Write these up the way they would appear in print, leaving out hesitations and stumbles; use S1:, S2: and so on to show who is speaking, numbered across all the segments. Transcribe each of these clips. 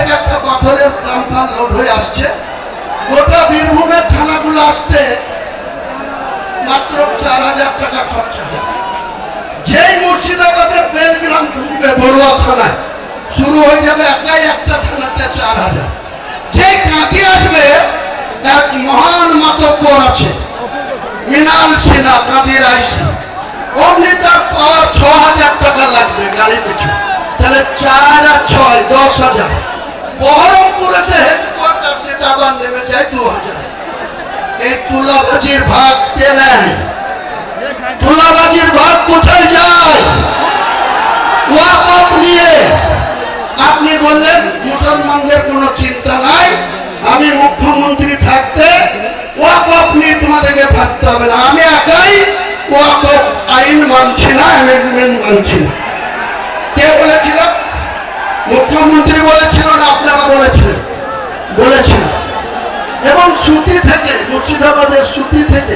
S1: থেকে একটা পাথরের ট্রাম্পার লোড হয়ে আসছে। গোটা বীরভূমের থানাগুলো আসতে মাত্র 4,000 টাকা খরচা হয়। যেই মুর্শিদাবাদের বেলগ্রাম ঢুকবে বড়ুয়া থানায়, শুরু হয়ে যাবে একাই একটা থানাতে 4,000। যেই কাঁদি আসবে, এক মহান মাতব্বর আছে মৃণাল সিনহা, কাঁদির আইসি, অমনি তার পাওয়ার 6,000 টাকা লাগবে গাড়ি পিছু। তাহলে 4 আর 6 10,000। বহরমপুর আছে হেডকোয়ার্টার, সেটা আবার নেমে যায় 2,000। এই তুলাবাজির ভাগ কে নেয়? তুলাবাজির ভাগ কোথায় যায়? ওয়াকফ নিয়ে। আপনি বললেন মুসলমানদের কোনো চিন্তা নাই, আমি মুখ্যমন্ত্রী থাকতে ওয়াকফ নিয়ে তোমাদেরকে ভাবতে হবে না। আমি একাই ওয়াকফ আইন মানছি না, অ্যামেন্ডমেন্ট মানছি না। কে বলেছিল? মুখ্যমন্ত্রী বলেছিল না আপনারা বলেছিলেন? বলেছিলেন। এবং সুতি থেকে, মুর্শিদাবাদের সুতি থেকে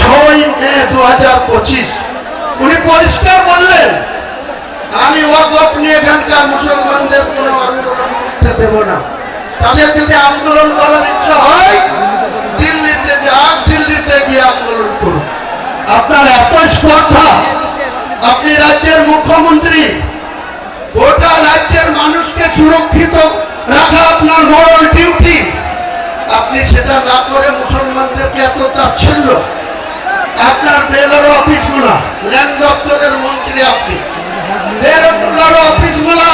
S1: 6 মে 2025 উনি পরিষ্কার বললেন, আমি ওয়াকফ নিয়ে এখানকার মুসলমানদের কোনো আন্দোলন করতে দেব না। তাদের যদি আন্দোলন করার ইচ্ছা হয় দিল্লিতে যাক, দিল্লিতে গিয়ে আন্দোলন করুন। আপনার এত স্পর্ধা, আপনি রাজ্যের মুখ্যমন্ত্রী, গোটা রাজ্যের মানুষকে সুরক্ষিত রাখা আপনার মোরাল ডিউটি। আপনি সেটা না করে মুসলমানদেরকে এত চাচ্ছিল্য। আপনার বেলার অফিসগুলা, ল্যান্ড দপ্তরের মন্ত্রী আপনি, বেলার অফিসগুলা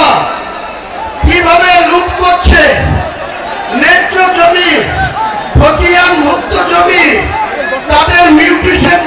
S1: কিভাবে লুট করছে, ন্যায্য জমি, খতিয়ান মুক্ত জমি, তাদের মিউটেশন